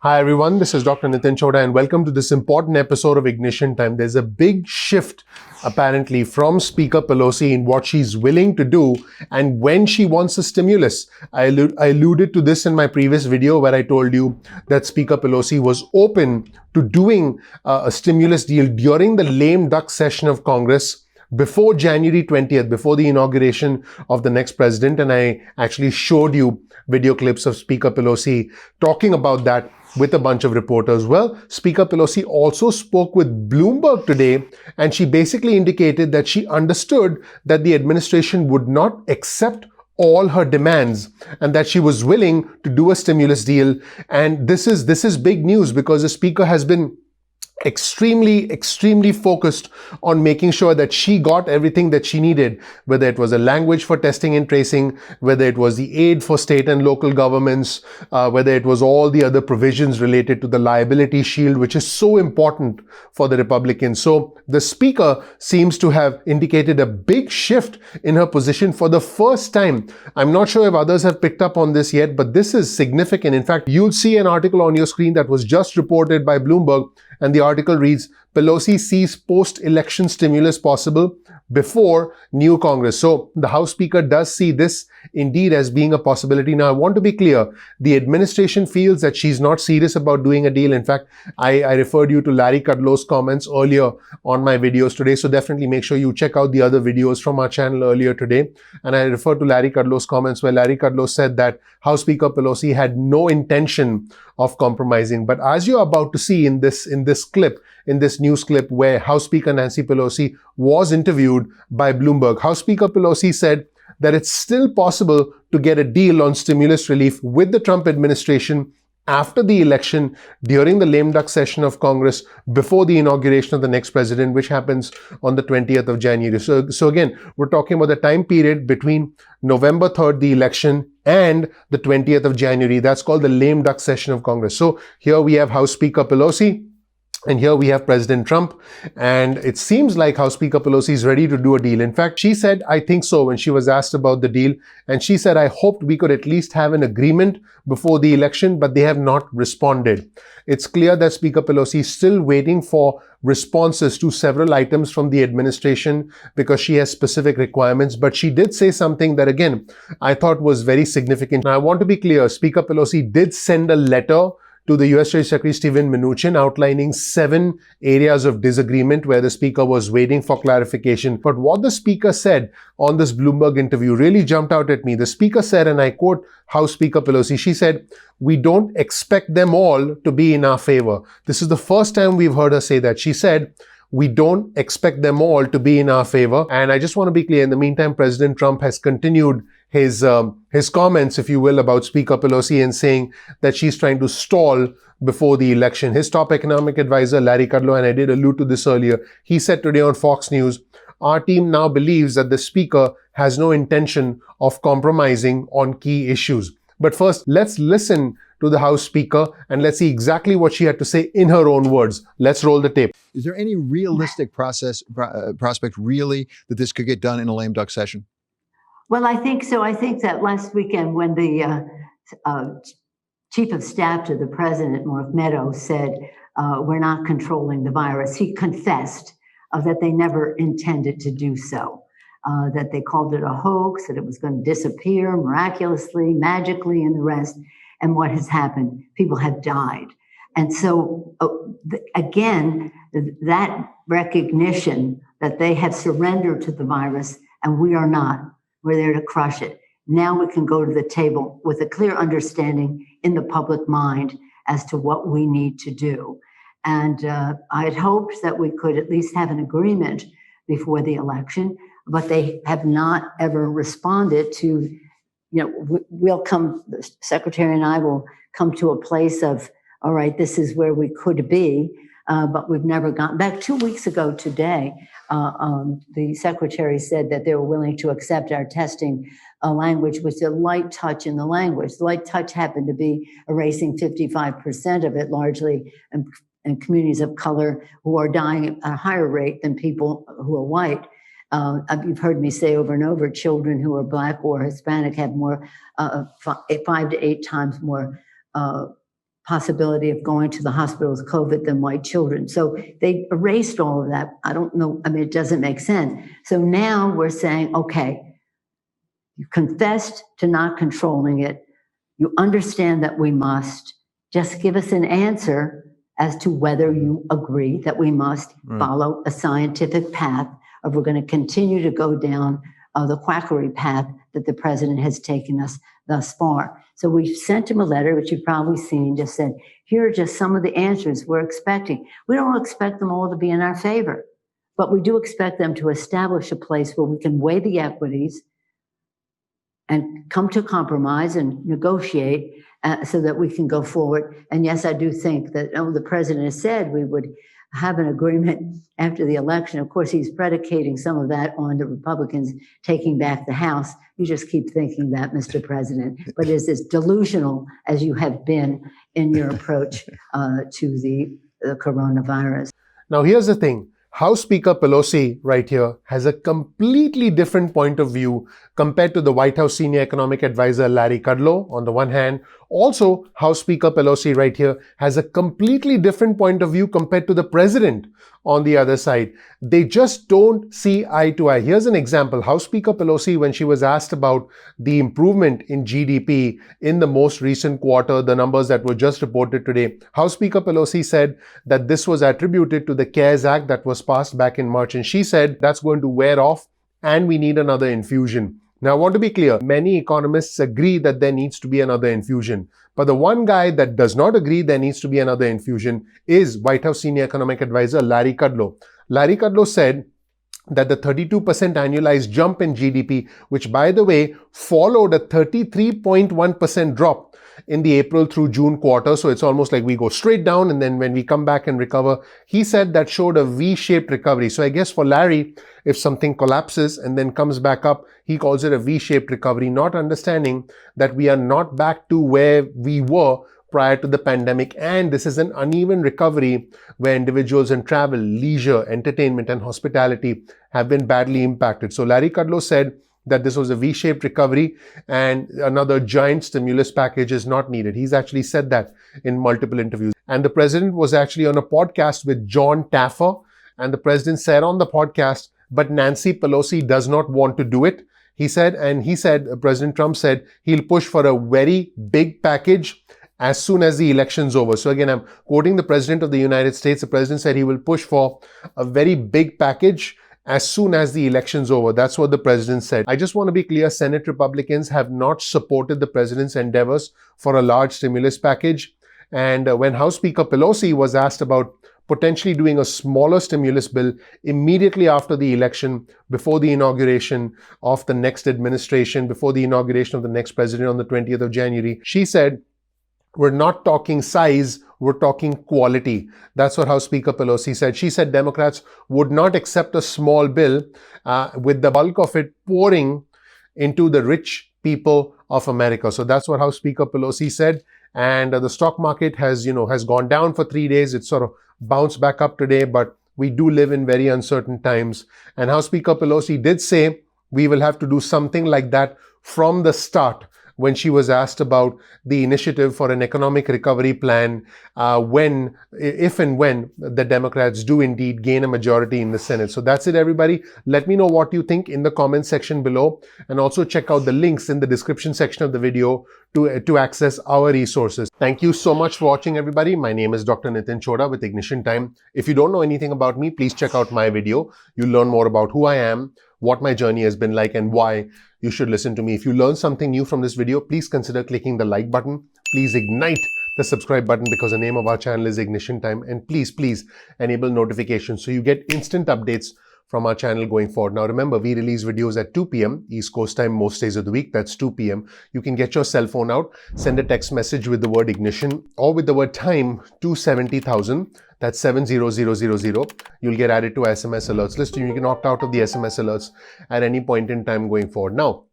Hi everyone, this is Dr. Nitin Chhoda and welcome to this important episode of Ignition Time. There's a big shift apparently from Speaker Pelosi in what she's willing to do and when she wants a stimulus. I alluded to this in my previous video where I told you that Speaker Pelosi was open to doing a stimulus deal during the lame duck session of Congress before January 20th, before the inauguration of the next president. And I actually showed you video clips of Speaker Pelosi talking about that with a bunch of reporters. Well, Speaker Pelosi also spoke with Bloomberg today, and she basically indicated that she understood that the administration would not accept all her demands and that she was willing to do a stimulus deal. And this is big news because the speaker has been extremely focused on making sure that she got everything that she needed, whether it was a language for testing and tracing, whether it was the aid for state and local governments, whether it was all the other provisions related to the liability shield, which is so important for the Republicans. So the speaker seems to have indicated a big shift in her position for the first time. I'm not sure if others have picked up on this yet, but this is significant. In fact, you'll see an article on your screen that was just reported by Bloomberg. And the article reads, Pelosi sees post-election stimulus possible before new Congress. So the House Speaker does see this indeed as being a possibility. Now, I want to be clear. The administration feels that she's not serious about doing a deal. In fact, I referred you to Larry Kudlow's comments earlier on my videos today. So definitely make sure you check out the other videos from our channel earlier today. And I referred to Larry Kudlow's comments where Larry Kudlow said that House Speaker Pelosi had no intention of compromising. But as you're about to see in this clip, in this news clip where House Speaker Nancy Pelosi was interviewed by Bloomberg, House Speaker Pelosi said that it's still possible to get a deal on stimulus relief with the Trump administration after the election, during the lame duck session of Congress, before the inauguration of the next president, which happens on the 20th of January. So again, we're talking about the time period between November 3rd, the election, and the 20th of January. That's called the lame duck session of Congress. So here we have House Speaker Pelosi, and here we have President Trump, and it seems like House Speaker Pelosi is ready to do a deal. In fact, she said, I think so, when she was asked about the deal. And she said, I hoped we could at least have an agreement before the election, but they have not responded. It's clear that Speaker Pelosi is still waiting for responses to several items from the administration because she has specific requirements. But she did say something that, again, I thought was very significant. Now, I want to be clear. Speaker Pelosi did send a letter to the U.S. Treasury Secretary Steven Mnuchin outlining 7 areas of disagreement where the speaker was waiting for clarification. But what the speaker said on this Bloomberg interview really jumped out at me. The speaker said, and I quote House Speaker Pelosi, she said, "We don't expect them all to be in our favor." This is the first time we've heard her say that. She said, we don't expect them all to be in our favor. And I just want to be clear, in the meantime, President Trump has continued his comments, if you will, about Speaker Pelosi and saying that she's trying to stall before the election. His top economic advisor, Larry Kudlow, and I did allude to this earlier, he said today on Fox News, our team now believes that the speaker has no intention of compromising on key issues. But first, let's listen to the House Speaker and let's see exactly what she had to say in her own words. Let's roll the tape. Is there any realistic prospect really that this could get done in a lame duck session? Well, I think so. I think that last weekend when the chief of staff to the president, Mark Meadows, said, we're not controlling the virus, he confessed that they never intended to do so, that they called it a hoax, that it was going to disappear miraculously, magically, and the rest. And what has happened? People have died. And so, again, that recognition that they have surrendered to the virus and we are not, we're there to crush it. Now we can go to the table with a clear understanding in the public mind as to what we need to do. And I had hoped that we could at least have an agreement before the election, but they have not ever responded to, we'll come, the secretary and I will come to a place of, all right, this is where we could be, but we've never gotten back. 2 weeks ago today, the secretary said that they were willing to accept our testing language with a light touch in the language. The light touch happened to be erasing 55% of it, largely in communities of color who are dying at a higher rate than people who are white. You've heard me say over and over, children who are Black or Hispanic have more, 5 to 8 times more possibility of going to the hospital with COVID than white children. So they erased all of that. I don't know. I mean, it doesn't make sense. So now we're saying, okay, you confessed to not controlling it. You understand that we must. Just give us an answer as to whether you agree that we must follow a scientific path, or we're going to continue to go down the quackery path that the president has taken us thus far. So we've sent him a letter, which you've probably seen, just said, here are just some of the answers we're expecting. We don't expect them all to be in our favor, but we do expect them to establish a place where we can weigh the equities and come to compromise and negotiate so that we can go forward. And yes, I do think that the president has said we would have an agreement after the election. Of course, he's predicating some of that on the Republicans taking back the House. You just keep thinking that, Mr. President, but is as delusional as you have been in your approach to the coronavirus. Now, here's the thing. House Speaker Pelosi right here has a completely different point of view compared to the White House senior economic advisor Larry Kudlow on the one hand. Also, House Speaker Pelosi right here has a completely different point of view compared to the president on the other side. They just don't see eye to eye. Here's an example. House Speaker Pelosi, when she was asked about the improvement in GDP in the most recent quarter, the numbers that were just reported today, House Speaker Pelosi said that this was attributed to the CARES Act that was passed back in March. And she said that's going to wear off and we need another infusion. Now, I want to be clear. Many economists agree that there needs to be another infusion. But the one guy that does not agree there needs to be another infusion is White House senior economic advisor Larry Kudlow. Larry Kudlow said that the 32% annualized jump in GDP, which by the way followed a 33.1% drop in the April through June quarter. So it's almost like we go straight down and then when we come back and recover, he said that showed a V-shaped recovery. So I guess for Larry, if something collapses and then comes back up, he calls it a V-shaped recovery, not understanding that we are not back to where we were prior to the pandemic. And this is an uneven recovery where individuals in travel, leisure, entertainment, and hospitality have been badly impacted. So Larry Kudlow said that this was a V-shaped recovery and another giant stimulus package is not needed. He's actually said that in multiple interviews. And the president was actually on a podcast with John Taffer, and the president said on the podcast, but Nancy Pelosi does not want to do it. President Trump said he'll push for a very big package as soon as the election's over. So again, I'm quoting the President of the United States. The President said he will push for a very big package as soon as the election's over. That's what the President said. I just want to be clear, Senate Republicans have not supported the President's endeavors for a large stimulus package. And when House Speaker Pelosi was asked about potentially doing a smaller stimulus bill immediately after the election, before the inauguration of the next administration, before the inauguration of the next president on the 20th of January, she said, we're not talking size, we're talking quality. That's what House Speaker Pelosi said. She said Democrats would not accept a small bill with the bulk of it pouring into the rich people of America. So that's what House Speaker Pelosi said. And the stock market has gone down for 3 days. It's sort of bounced back up today, but we do live in very uncertain times. And House Speaker Pelosi did say we will have to do something like that from the start when she was asked about the initiative for an economic recovery plan if and when the Democrats do indeed gain a majority in the Senate. So that's it, everybody. Let me know what you think in the comment section below, and also check out the links in the description section of the video to access our resources. Thank you so much for watching, everybody. My name is Dr. Nitin Chhoda with Ignition Time. If you don't know anything about me, please check out my video. You'll learn more about who I am, what my journey has been like, and why you should listen to me. If you learned something new from this video, please consider clicking the like button. Please ignite the subscribe button because the name of our channel is Ignition Time. And please enable notifications so you get instant updates from our channel going forward. Now remember, we release videos at 2 p.m. East Coast time most days of the week. That's 2 p.m. You can get your cell phone out, send a text message with the word ignition or with the word time to 70,000. That's 70000. You'll get added to our SMS alerts list. You can opt out of the SMS alerts at any point in time going forward. Now,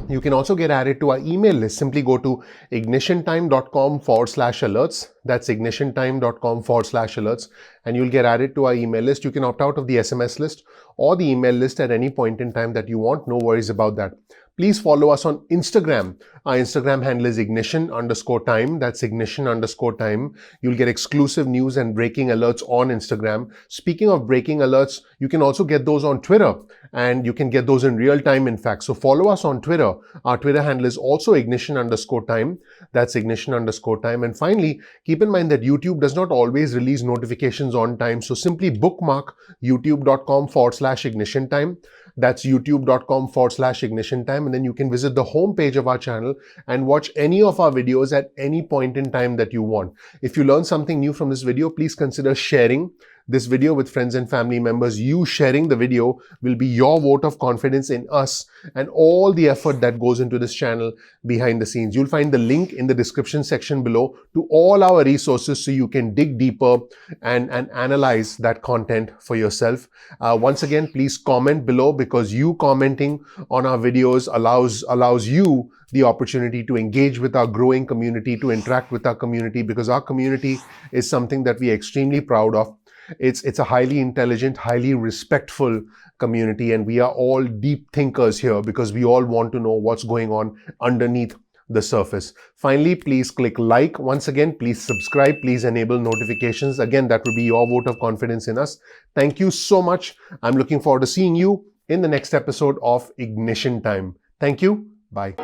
you can also get added to our email list. Simply go to ignitiontime.com/alerts. That's ignitiontime.com/alerts, and you'll get added to our email list. You can opt out of the SMS list or the email list at any point in time that you want. No worries about that. Please follow us on Instagram. Our Instagram handle is ignition_time. That's ignition_time. You'll get exclusive news and breaking alerts on Instagram. Speaking of breaking alerts, you can also get those on Twitter, and you can get those in real time, in fact. So follow us on Twitter. Our Twitter handle is also ignition_time. That's ignition_time. And finally, keep in mind that YouTube does not always release notifications on time. So simply bookmark youtube.com/ignition_time. That's youtube.com/ignition_time. And then you can visit the homepage of our channel and watch any of our videos at any point in time that you want. If you learn something new from this video, please consider sharing this video with friends and family members. You sharing the video will be your vote of confidence in us and all the effort that goes into this channel behind the scenes. You'll find the link in the description section below to all our resources so you can dig deeper and analyze that content for yourself. Once again, please comment below, because you commenting on our videos allows you the opportunity to engage with our growing community, to interact with our community, because our community is something that we are extremely proud of. It's a highly intelligent, highly respectful community, and we are all deep thinkers here because we all want to know what's going on underneath the surface. Finally, please click like. Once again, please subscribe. Please enable notifications. Again, that will be your vote of confidence in us. Thank you so much. I'm looking forward to seeing you in the next episode of Ignition Time. Thank you. Bye.